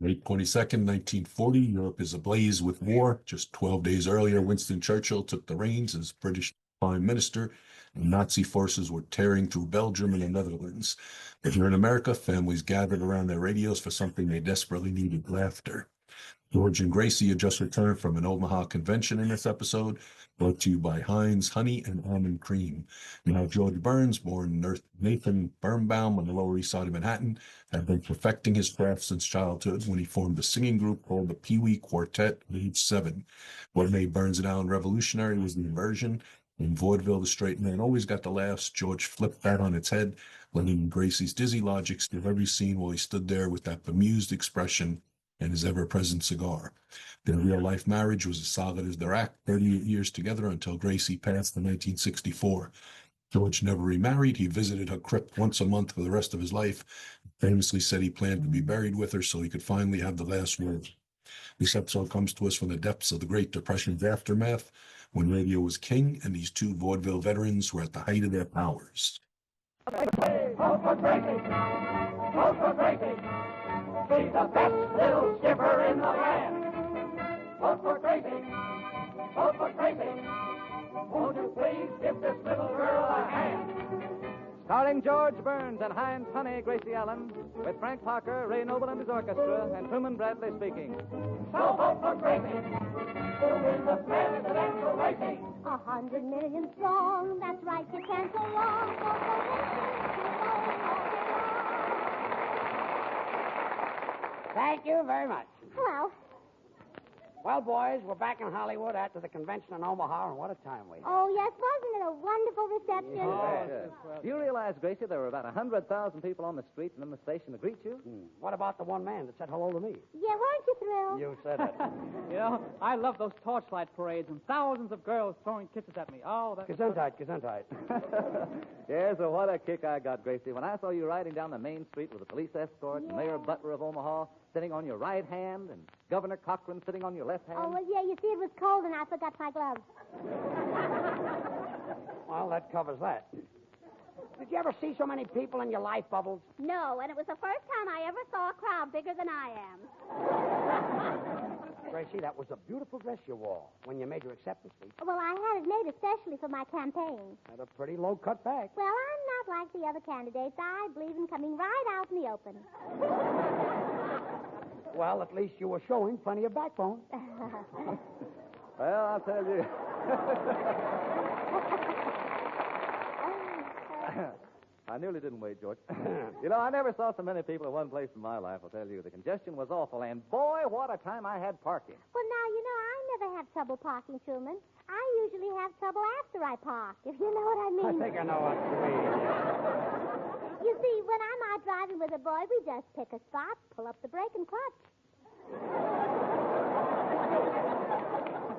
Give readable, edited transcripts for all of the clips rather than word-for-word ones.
May 22nd, 1940, Europe is ablaze with war. Just 12 days earlier, Winston Churchill took the reins as British Prime Minister, and Nazi forces were tearing through Belgium and the Netherlands. But here in America, families gathered around their radios for something they desperately needed: laughter. George and Gracie had just returned from an Omaha convention in this episode, brought to you by Hinds Honey and Almond Cream. Now, George Burns, born Nathan Birnbaum on the Lower East Side of Manhattan, had been perfecting his craft since childhood when he formed a singing group called the Pee Wee Quartet at age 7. What made Burns and Allen revolutionary was the inversion. In vaudeville, the straight man always got the laughs. George flipped that on its head, letting Gracie's dizzy logic steal every scene while he stood there with that bemused expression and his ever-present cigar. Their real-life marriage was as solid as their act, 38 years together until Gracie passed in 1964. George never remarried. He visited her crypt once a month for the rest of his life, famously said he planned to be buried with her so he could finally have the last word. This episode comes to us from the depths of the Great Depression's aftermath, when radio was king and these two vaudeville veterans were at the height of their powers. Hey, vote for Gracie! Vote for Gracie! She's the best little skipper in the land. Vote for Gracie. Vote for Gracie. Won't you please give this little girl a hand? Starring George Burns and Hinds Honey, Gracie Allen, with Frank Parker, Ray Noble and his orchestra, and Truman Bradley speaking. So vote for Gracie to win the presidential racing. 100 million strong, that's right, you can't go wrong. Vote for Gracie. Thank you very much. Hello. Well, boys, we're back in Hollywood after the convention in Omaha, and what a time we had. Oh, yes, wasn't it a wonderful reception? Do you realize, Gracie, there were about 100,000 people on the street and in the station to greet you? What about the one man that said hello to me? Yeah, weren't you thrilled? You said it. You know, I love those torchlight parades and thousands of girls throwing kisses at me. Oh, that's... Gesundheit, Gesundheit. Yes, so what a kick I got, Gracie, when I saw you riding down the main street with a police escort, and Mayor Butler of Omaha sitting on your right hand, and Governor Cochran sitting on your left hand. Oh, well, yeah, you see, it was cold and I forgot my gloves. Well, that covers that. Did you ever see so many people in your life, Bubbles? No, and it was the first time I ever saw a crowd bigger than I am. Gracie, that was a beautiful dress you wore when you made your acceptance speech. Well, I had it made especially for my campaign. Had a pretty low cut back. Well, I'm not like the other candidates. I believe in coming right out in the open. Well, at least you were showing plenty of backbone. Well, I'll tell you. I nearly didn't wait, George. You know, I never saw so many people in one place in my life, I'll tell you. The congestion was awful, and boy, what a time I had parking. Well, now, you know, I never have trouble parking, Truman. I usually have trouble after I park, if you know what I mean. I think I know what you mean. You see, when I'm out driving with a boy, we just pick a spot, pull up the brake, and clutch.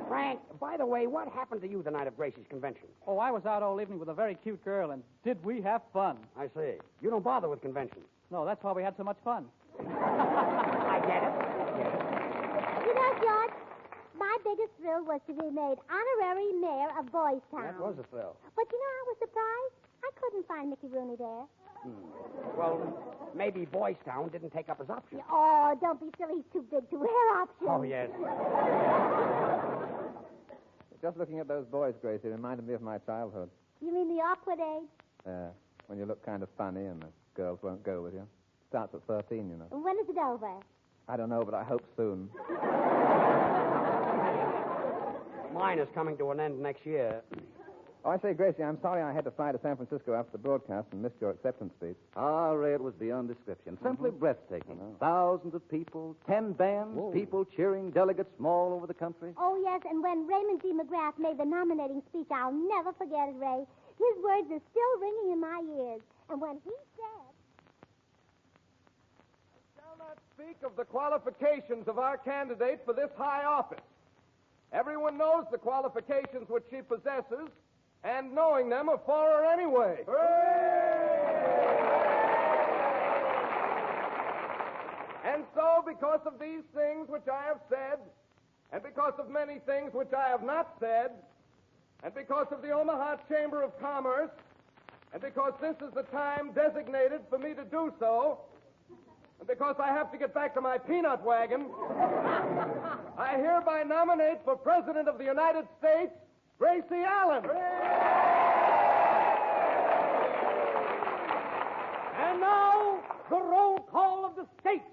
Frank, by the way, what happened to you the night of Gracie's convention? Oh, I was out all evening with a very cute girl, and did we have fun? I see. You don't bother with conventions. No, that's why we had so much fun. I get it. You know, George, my biggest thrill was to be made honorary mayor of Boys Town. That was a thrill. But you know, I was surprised. I couldn't find Mickey Rooney there. Well, maybe Boys Town didn't take up his option. Oh, don't be silly. He's too big to wear options. Oh, yes. Just looking at those boys, Gracie, reminded me of my childhood. You mean the awkward age? When you look kind of funny and the girls won't go with you. Starts at 13, you know. And when is it over? I don't know, but I hope soon. Mine is coming to an end next year. Oh, I say, Gracie, I'm sorry I had to fly to San Francisco after the broadcast and missed your acceptance speech. Ah, Ray, it was beyond description. Simply breathtaking. Thousands of people, 10 bands, people cheering, delegates from all over the country. Oh, yes, and when Raymond D. McGrath made the nominating speech, I'll never forget it, Ray. His words are still ringing in my ears. And when he said... I shall not speak of the qualifications of our candidate for this high office. Everyone knows the qualifications which she possesses, and knowing them are for her anyway. And so, because of these things which I have said, and because of many things which I have not said, and because of the Omaha Chamber of Commerce, and because this is the time designated for me to do so, and because I have to get back to my peanut wagon, I hereby nominate for President of the United States, Gracie Allen. And now, the roll call of the states.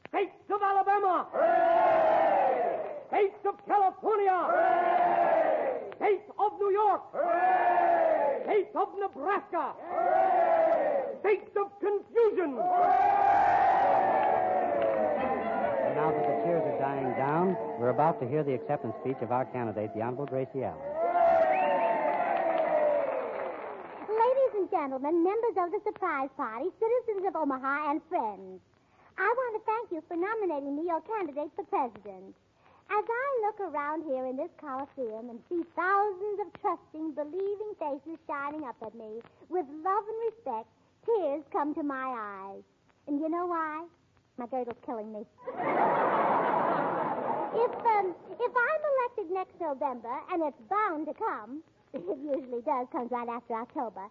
States of Alabama. Hooray! States of California. Hooray! States of New York. Hooray! States of Nebraska. Hooray! States of confusion. And now that the cheers are dying down, we're about to hear the acceptance speech of our candidate, the Honorable Gracie Allen. Ladies and gentlemen, members of the surprise party, citizens of Omaha, and friends, I want to thank you for nominating me your candidate for president. As I look around here in this Coliseum and see thousands of trusting, believing faces shining up at me with love and respect, tears come to my eyes. And you know why? My girdle's killing me. If I'm elected next November, and it's bound to come, it usually does, comes right after October,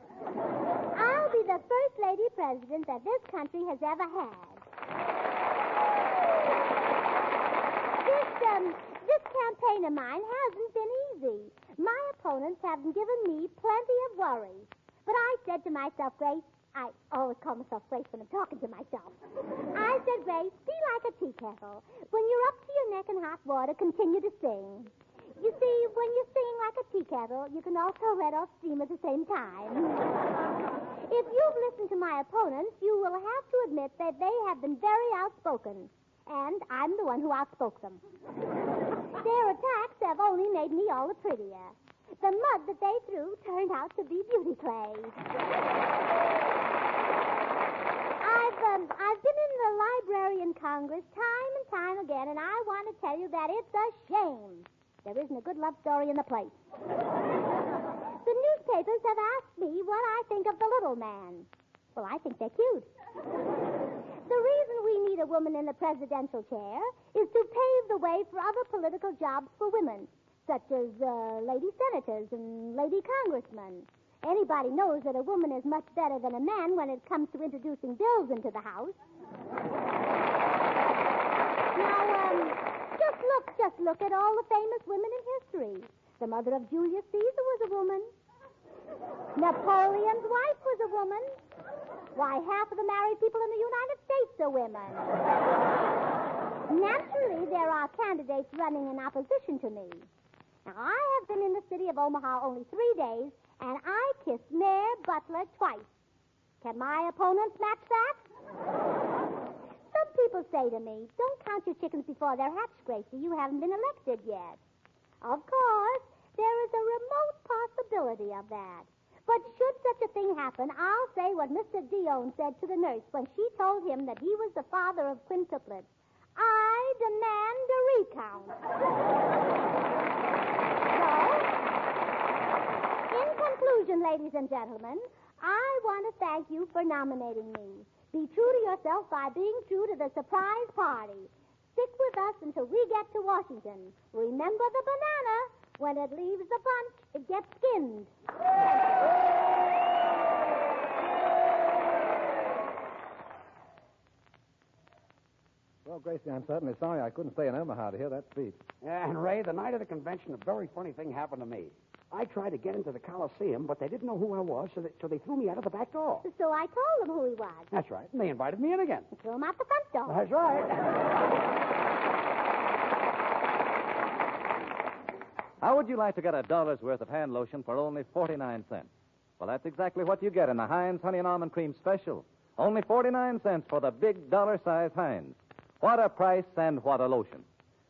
I'll be the first lady president that this country has ever had. This campaign of mine hasn't been easy. My opponents have given me plenty of worry. But I said to myself, Grace, I always call myself Grace when I'm talking to myself. I said, Grace, be like a tea kettle. When you're up to your neck in hot water, continue to sing. You see, when you sing like a tea kettle, you can also let off steam at the same time. If you've listened to my opponents, you will have to admit that they have been very outspoken. And I'm the one who outspoke them. Their attacks have only made me all the prettier. The mud that they threw turned out to be beauty clay. I've been in the Library in Congress time and time again, and I want to tell you that it's a shame there isn't a good love story in the place. The newspapers have asked me what I think of the little man. Well, I think they're cute. The reason we need a woman in the presidential chair is to pave the way for other political jobs for women, such as lady senators and lady congressmen. Anybody knows that a woman is much better than a man when it comes to introducing bills into the House. Now, just look at all the famous women in history. The mother of Julius Caesar was a woman. Napoleon's wife was a woman. Why, half of the married people in the United States are women. Naturally, there are candidates running in opposition to me. Now, I have been in the city of Omaha only 3 days, and I kissed Mayor Butler twice. Can my opponents match that? Some people say to me, don't count your chickens before they're hatched, Gracie. You haven't been elected yet. Of course, there is a remote possibility of that. But should such a thing happen, I'll say what Mr. Dion said to the nurse when she told him that he was the father of quintuplets. I demand a recount. So, in conclusion, ladies and gentlemen, I want to thank you for nominating me. Be true to yourself by being true to the surprise party. Stick with us until we get to Washington. Remember the banana. When it leaves the bunch, it gets skinned. Well, Gracie, I'm certainly sorry I couldn't stay in Omaha to hear that speech. Yeah, and Ray, the night of the convention, a very funny thing happened to me. I tried to get into the Coliseum, but they didn't know who I was, so they threw me out of the back door. So I told them who he was. That's right. And they invited me in again. And threw him out the front door. That's right. How would you like to get $1 worth of hand lotion for only 49 cents? Well, that's exactly what you get in the Hinds Honey and Almond Cream Special. Only 49 cents for the big dollar-size Hinds. What a price and what a lotion.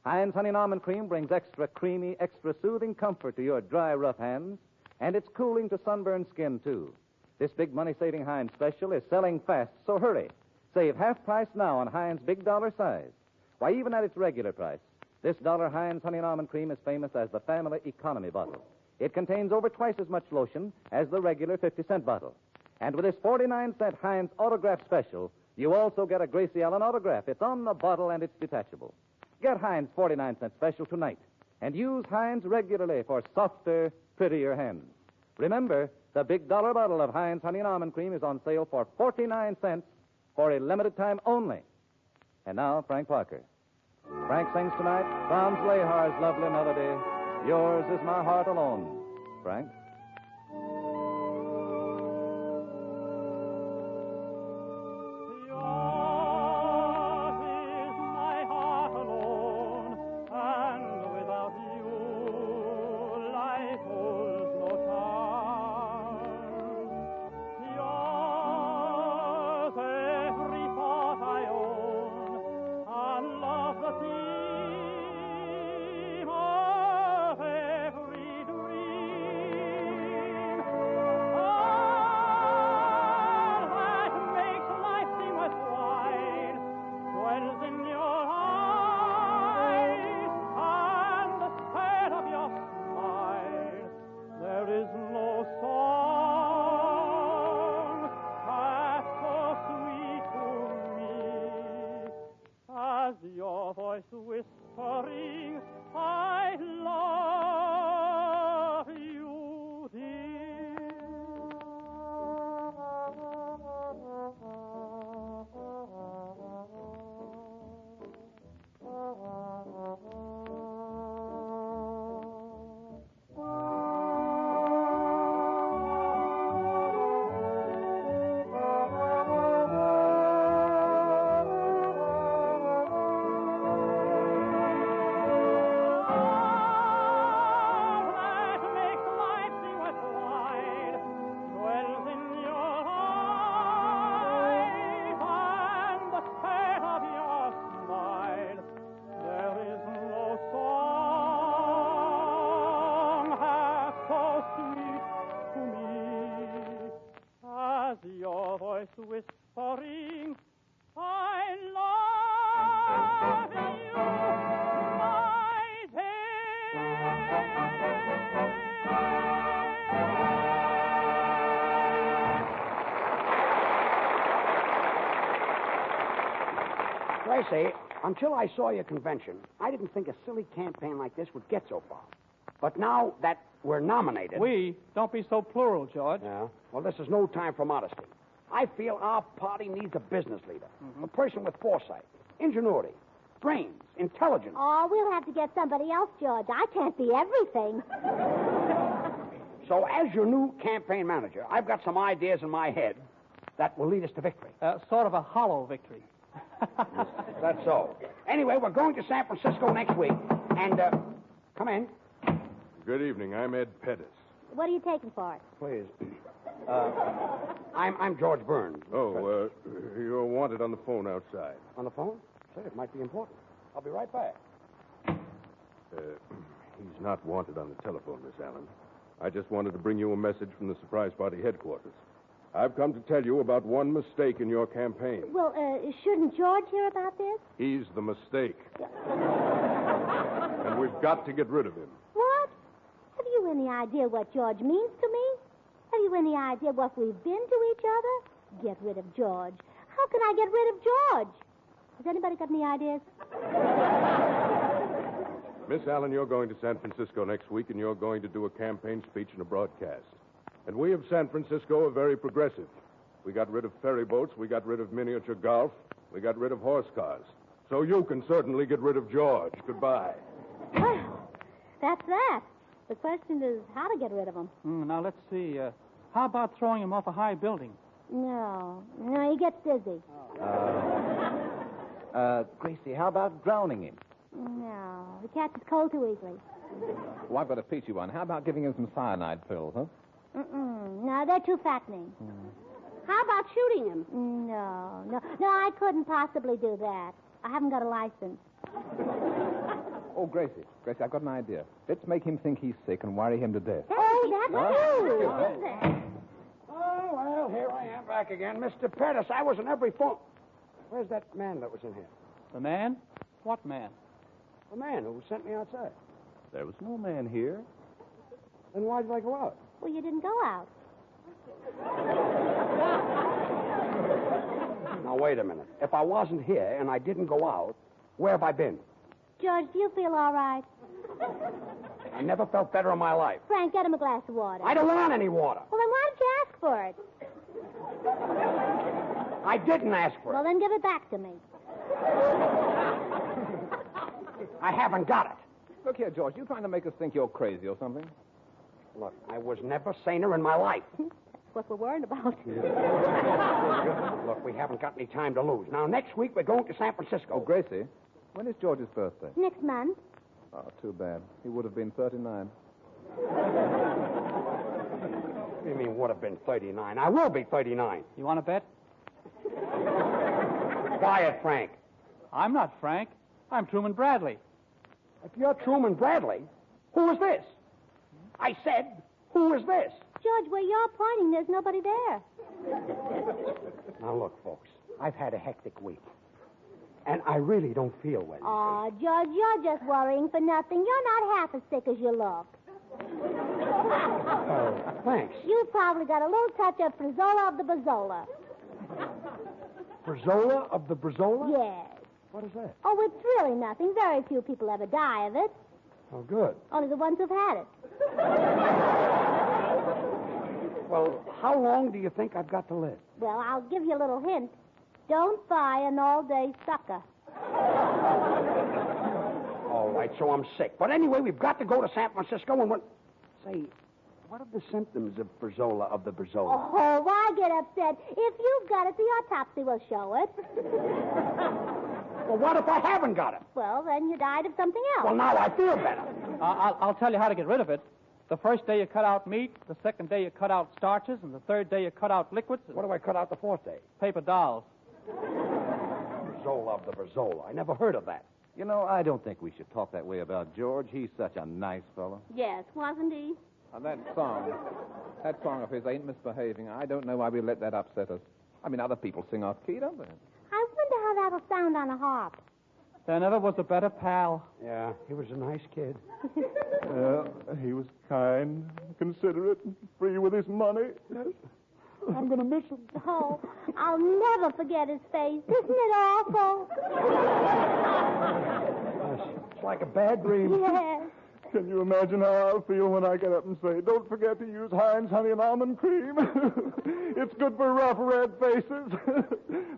Hinds Honey and Almond Cream brings extra creamy, extra soothing comfort to your dry, rough hands, and it's cooling to sunburned skin, too. This big money-saving Hinds Special is selling fast, so hurry. Save half price now on Hinds Big Dollar Size. Why, even at its regular price, this dollar Hinds Honey and Almond Cream is famous as the family economy bottle. It contains over twice as much lotion as the regular 50-cent bottle. And with this 49-cent Hinds Autograph Special, you also get a Gracie Allen autograph. It's on the bottle and it's detachable. Get Hinds 49-cent Special tonight and use Hinds regularly for softer, prettier hands. Remember, the big dollar bottle of Hinds Honey and Almond Cream is on sale for 49 cents for a limited time only. And now, Frank Parker. Frank sings tonight Franz Lehar's lovely melody, Yours Is My Heart Alone. Frank? Whispering, I love you, dear. Whispering, I love you, my Gracie, until I saw your convention, I didn't think a silly campaign like this would get so far. But now that we're nominated... We? Don't be so plural, George. Yeah? Well, this is no time for modesty. I feel our party needs a business leader, a person with foresight, ingenuity, brains, intelligence. Oh, we'll have to get somebody else, George. I can't be everything. So as your new campaign manager, I've got some ideas in my head that will lead us to victory. Sort of a hollow victory. That's so. Anyway, we're going to San Francisco next week, and, come in. Good evening. I'm Ed Pettis. What are you taking for it? Please. I'm George Burns. Oh, you're wanted on the phone outside. On the phone? Say, it might be important. I'll be right back. He's not wanted on the telephone, Miss Allen. I just wanted to bring you a message from the surprise party headquarters. I've come to tell you about one mistake in your campaign. Well, shouldn't George hear about this? He's the mistake. And we've got to get rid of him. What? Have you any idea what George means to me? Have you any idea what we've been to each other? Get rid of George. How can I get rid of George? Has anybody got any ideas? Miss Allen, you're going to San Francisco next week, and you're going to do a campaign speech and a broadcast. And we of San Francisco are very progressive. We got rid of ferry boats. We got rid of miniature golf. We got rid of horse cars. So you can certainly get rid of George. Goodbye. Well, that's that. The question is how to get rid of him. Now, let's see. How about throwing him off a high building? No, he gets dizzy. Gracie, how about drowning him? No, he catches cold too easily. Well, I've got a peachy one. How about giving him some cyanide pills, huh? No, they're too fattening. How about shooting him? No, I couldn't possibly do that. I haven't got a license. Oh, Gracie, I've got an idea. Let's make him think he's sick and worry him to death. Oh, that's true. Oh, well, here I am back again. Mr. Pettis, I was in every phone. Where's that man that was in here? The man? What man? The man who sent me outside. There was no man here. Then why did I go out? Well, you didn't go out. Now, wait a minute. If I wasn't here and I didn't go out, where have I been? George, do you feel all right? I never felt better in my life. Frank, get him a glass of water. I don't want any water. Well, then why didn't you ask for it? I didn't ask for it. Well, then give it back to me. I haven't got it. Look here, George, you trying to make us think you're crazy or something? Look, I was never saner in my life. That's what we're worried about. Look, we haven't got any time to lose. Now, next week we're going to San Francisco. Oh, Gracie, when is George's birthday? Next month. Oh, too bad. He would have been 39. What do you mean would have been 39? I will be 39. You want to bet? Buy it, Frank. I'm not Frank. I'm Truman Bradley. If you're Truman Bradley, who is this? I said, who is this? George, where you're pointing, there's nobody there. Now, look, folks, I've had a hectic week. And I really don't feel well. Oh, George, you're just worrying for nothing. You're not half as sick as you look. Oh, thanks. You've probably got a little touch of Frizola of the Brazola. Brazola of the Brazola? Yes. What is that? Oh, it's really nothing. Very few people ever die of it. Oh, good. Only the ones who've had it. Well, how long do you think I've got to live? Well, I'll give you a little hint. Don't buy an all-day sucker. All right, so I'm sick. But anyway, we've got to go to San Francisco and Say, what are the symptoms of Brazola of the Brazola? Oh, why get upset? If you've got it, the autopsy will show it. Well, what if I haven't got it? Well, then you died of something else. Well, now I feel better. I'll tell you how to get rid of it. The first day you cut out meat, the second day you cut out starches, and the third day you cut out liquids. What do I cut out the fourth day? Paper dolls. Brazola of the Brazola. I never heard of that. You know, I don't think we should talk that way about George. He's such a nice fellow. Yes, wasn't he? And that song of his, Ain't Misbehaving, I don't know why we let that upset us. I mean, other people sing off key, don't they? I wonder how that'll sound on a harp. There never was a better pal. Yeah, he was a nice kid. He was kind, considerate, and free with his money. I'm going to miss him. Oh, I'll never forget his face. Isn't it awful? It's like a bad dream. Yes. Can you imagine how I'll feel when I get up and say, don't forget to use Hinds honey and almond cream? It's good for rough, red faces.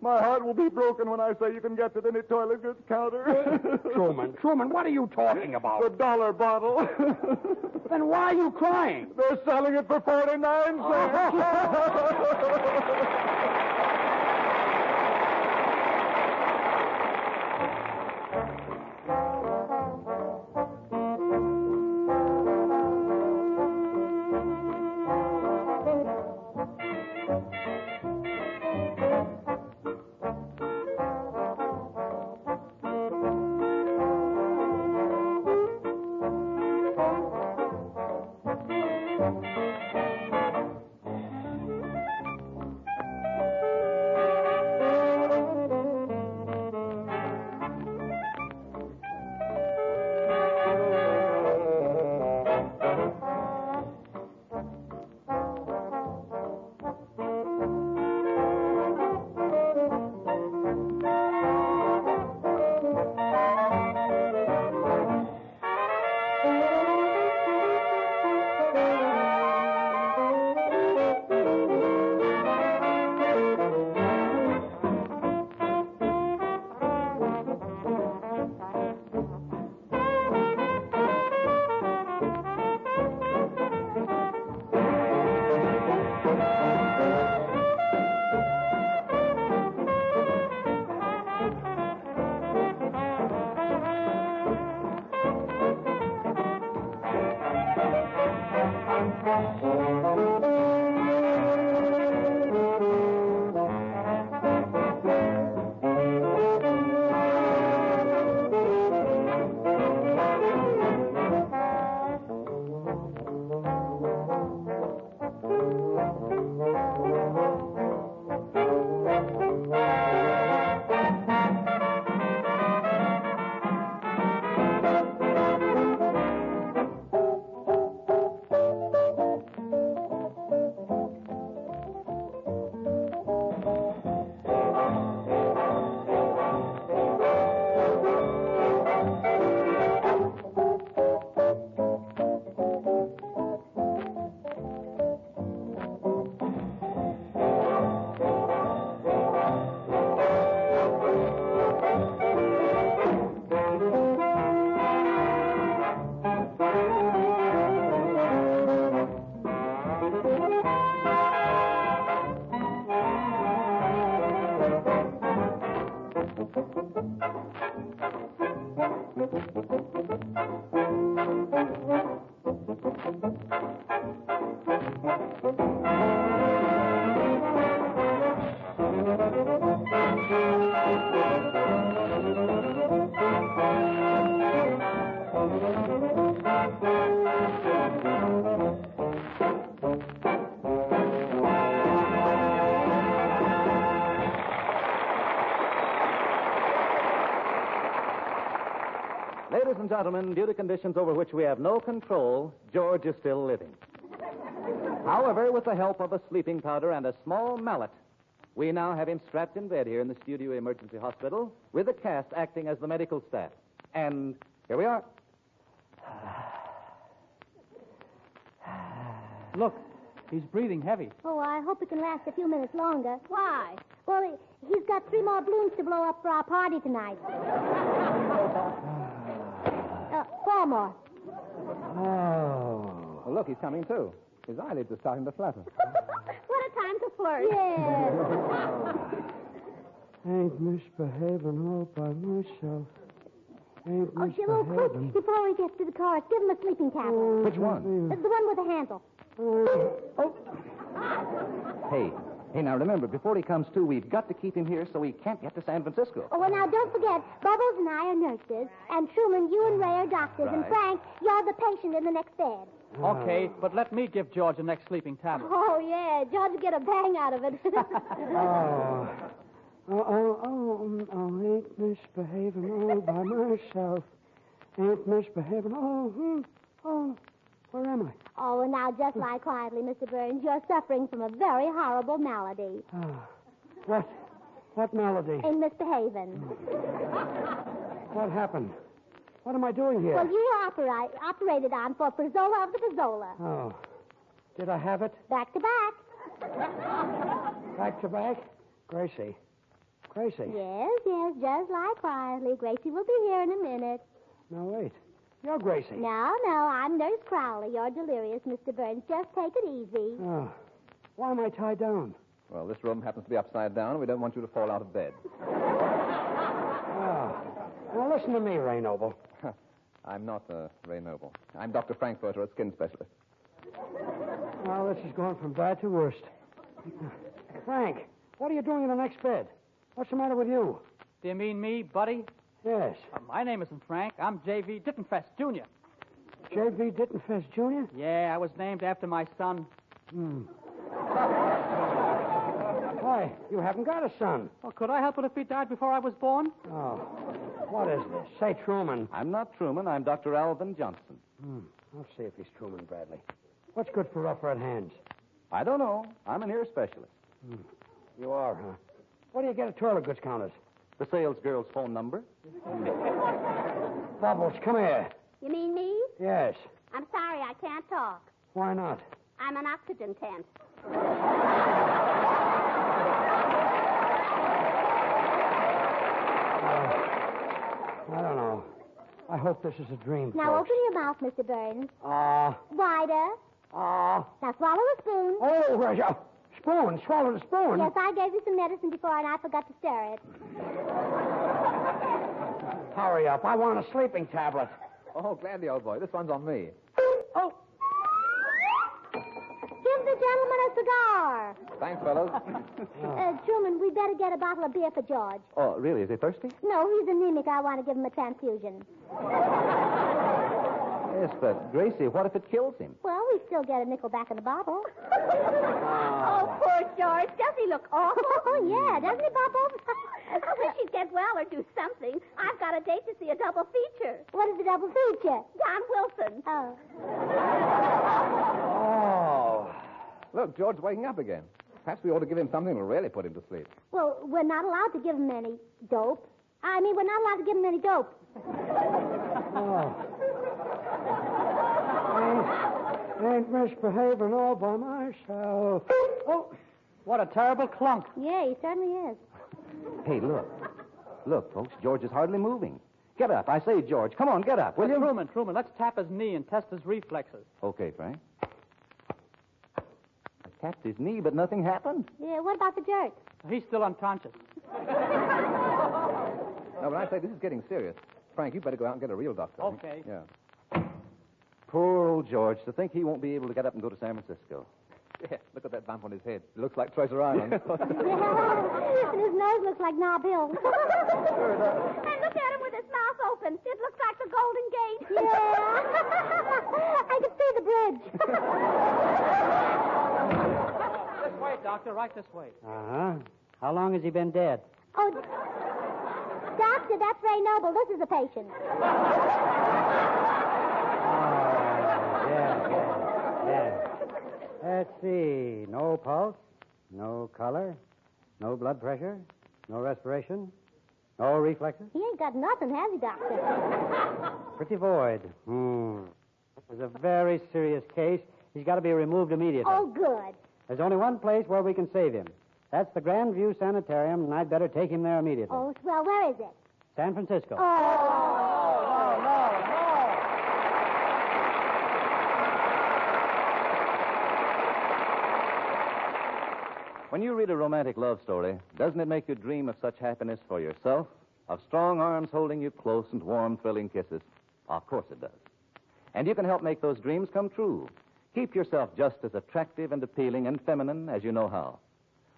My heart will be broken when I say you can get it in any toilet goods counter. Truman, what are you talking about? The dollar bottle. Then why are you crying? They're selling it for 49 cents. Ladies and gentlemen, due to conditions over which we have no control, George is still living. However, with the help of a sleeping powder and a small mallet, we now have him strapped in bed here in the Studio Emergency Hospital with the cast acting as the medical staff. And here we are. Look, he's breathing heavy. Oh, I hope it can last a few minutes longer. Why? Well, he's got 3 more balloons to blow up for our party tonight. 4 more. Oh. Well, look, he's coming too. His eyelids are starting to flutter. What a time to flirt. Yes. Ain't misbehaving all by myself. Ain't Oh, Jimbo, quick, misbehaving. before he gets to the chorus, give him a sleeping tablet. Which one? The one with the handle. Hey, now remember, before he comes to, we've got to keep him here so he can't get to San Francisco. Oh, well, now, don't forget, Bubbles and I are nurses, and Truman, you and Ray are doctors, and Right. Frank, you're the patient in the next bed. Okay, but let me give George the next sleeping tablet. Oh, yeah, George will get a bang out of it. Ain't misbehaving all by myself. Ain't misbehaving. Where am I? Oh, and now just lie quietly, Mr. Burns. You're suffering from a very horrible malady. What malady? Ain't misbehaving. What happened? What am I doing here? Well, you were operated on for Frizola of the Frizola. Oh. Did I have it? Back to back. Back to back? Gracie. Yes, just lie quietly. Gracie will be here in a minute. No, wait. You're Gracie. No, I'm Nurse Crowley. You're delirious, Mr. Burns. Just take it easy. Oh. Why am I tied down? Well, this room happens to be upside down. We don't want you to fall out of bed. Oh. Now, listen to me, Ray Noble. I'm not Ray Noble. I'm Dr. Frankfurter, a skin specialist. Well, this is going from bad to worst. Frank, what are you doing in the next bed? What's the matter with you? Do you mean me, buddy? Yes. My name isn't Frank. I'm J.V. Dittenfest, Jr. J.V. Dittenfest, Jr.? Yeah, I was named after my son. Why, you haven't got a son. Well, could I help it if he died before I was born? Oh. What is this? Say Truman. I'm not Truman. I'm Dr. Alvin Johnson. I'll see if he's Truman Bradley. What's good for rough red hands? I don't know. I'm an ear specialist. You are, huh? What do you get at toilet goods counters? The sales girl's phone number. Bubbles, come here. You mean me? Yes. I'm sorry, I can't talk. Why not? I'm an oxygen tent. I don't know. I hope this is a dream. Now folks. open your mouth, Mr. Burns. Ah. Wider. Ah. Now swallow a spoon. Oh, where's your spoon? Swallow the spoon. Yes, I gave you some medicine before, and I forgot to stir it. Hurry up. I want a sleeping tablet. Oh, gladly, old boy. This one's on me. Oh. Give the gentleman a cigar. Thanks, fellows. Truman, we'd better get a bottle of beer for George. Oh, really? Is he thirsty? No, he's anemic. I want to give him a transfusion. Yes, but Gracie, what if it kills him? Well, we still get a nickel back in the bottle. Oh, poor George. Does he look awful? Oh, yeah. Doesn't he, Bubbles? I wish he'd get well or do something. I've got a date to see a double feature. What is the double feature? Don Wilson. Oh. Oh. Look, George's waking up again. Perhaps we ought to give him something to really put him to sleep. Well, we're not allowed to give him any dope. We're not allowed to give him any dope. Ain't misbehaving all by myself. Oh, what a terrible clunk. Yeah, he certainly is. Hey, look. Look, folks, George is hardly moving. Get up. I say, George, come on, get up, will you? Truman, let's tap his knee and test his reflexes. Okay, Frank. I tapped his knee, but nothing happened. Yeah, what about the jerk? He's still unconscious. I say, this is getting serious. Frank, you better go out and get a real doctor. Okay. Yeah. Poor old George, to think he won't be able to get up and go to San Francisco. Yeah, look at that bump on his head. It looks like Treasure Island. Yeah, and his nose looks like Knob Hill. And look at him with his mouth open. It looks like the Golden Gate. Yeah. I can see the bridge. This way, Doctor, right this way. Uh-huh. How long has he been dead? Oh, Doctor, that's Ray Noble. This is a patient. Yeah. Let's see. No pulse, no color, no blood pressure, no respiration, no reflexes. He ain't got nothing, has he, Doctor? Pretty void. This is a very serious case. He's got to be removed immediately. Oh, good. There's only one place where we can save him. That's the Grandview Sanitarium, and I'd better take him there immediately. Oh, well, where is it? San Francisco. Oh. No. When you read a romantic love story, doesn't it make you dream of such happiness for yourself? Of strong arms holding you close and warm, thrilling kisses? Of course it does. And you can help make those dreams come true. Keep yourself just as attractive and appealing and feminine as you know how.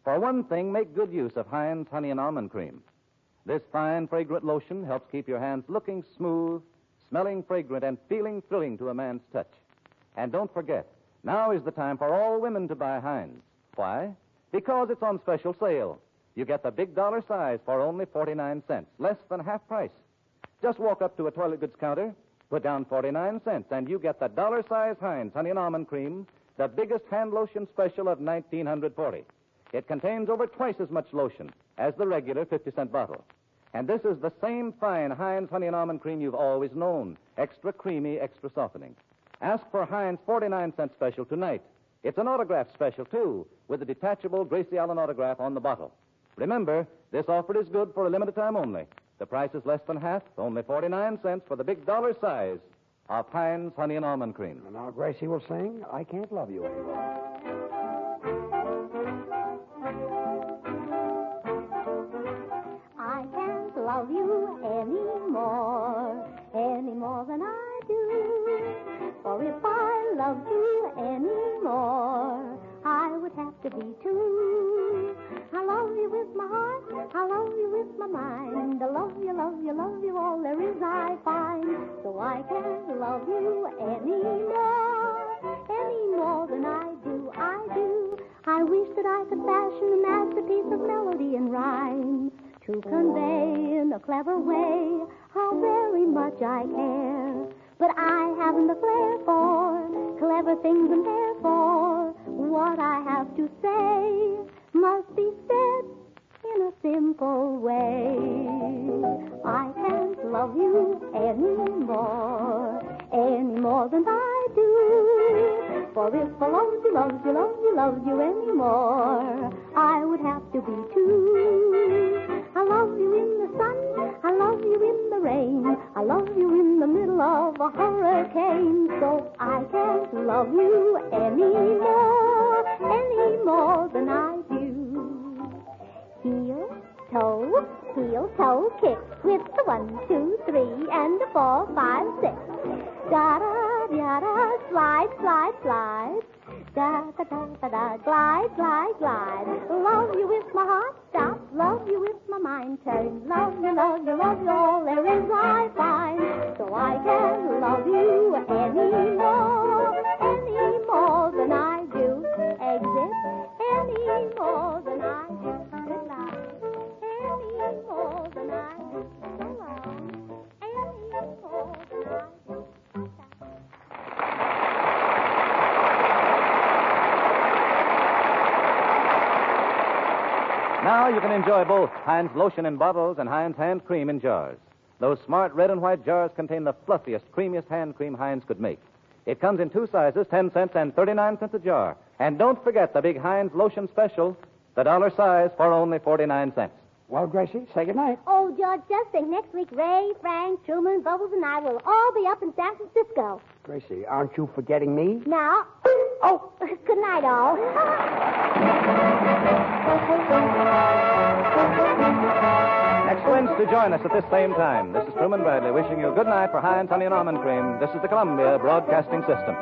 For one thing, make good use of Hinds Honey and Almond Cream. This fine, fragrant lotion helps keep your hands looking smooth, smelling fragrant, and feeling thrilling to a man's touch. And don't forget, now is the time for all women to buy Hinds. Why? Because it's on special sale. You get the big dollar size for only 49 cents, less than half price. Just walk up to a toilet goods counter, put down 49 cents, and you get the dollar size Hinds Honey and Almond Cream, the biggest hand lotion special of 1940. It contains over twice as much lotion as the regular 50-cent bottle. And this is the same fine Hinds Honey and Almond Cream you've always known. Extra creamy, extra softening. Ask for Hinds 49-cent special tonight. It's an autograph special, too, with a detachable Gracie Allen autograph on the bottle. Remember, this offer is good for a limited time only. The price is less than half, only 49 cents for the big dollar size of Hinds Honey and Almond Cream. And now Gracie will sing, I Can't Love You Anymore. I can't love you any more than I do. For if I loved you any more, I would have to be two. I love you with my heart, I love you with my mind. I love you, all there is I find. So I can't love you any more than I do. I wish that I could fashion a masterpiece of melody and rhyme to convey in a clever way how very much I care. But I haven't the flair for clever things, and therefore what I have to say must be said in a simple way. I can't love you any more than I do. For if I loved you anymore, I would have to be two. I love you in the sun, I love you in the rain, I love you in the middle of a hurricane. So I can't love you any more than I do. Heel, toe, kick with the 1, 2, 3, and the 4, 5, 6. Da-da-da-da, slide. Da-da-da-da-da, glide. Love you with my heart, stop. Love you with my mind, turn. Love you, all there is I find. So I can't love you any more than I do. Exit, any more than I do. Goodbye. Any more than I do. So long. Any more than I do. Now you can enjoy both Hinds lotion in bottles and Hinds hand cream in jars. Those smart red and white jars contain the fluffiest, creamiest hand cream Hinds could make. It comes in two sizes, 10 cents and 39 cents a jar. And don't forget the big Hinds lotion special, the dollar size for only 49 cents. Well, Gracie, say goodnight. Oh, George, just think next week Ray, Frank, Truman, Bubbles, and I will all be up in San Francisco. Gracie, aren't you forgetting me? Now, good night, all. Next Ince to join us at this same time. This is Truman Bradley wishing you good night for Hinds Honey and Almond Cream. This is the Columbia Broadcasting System.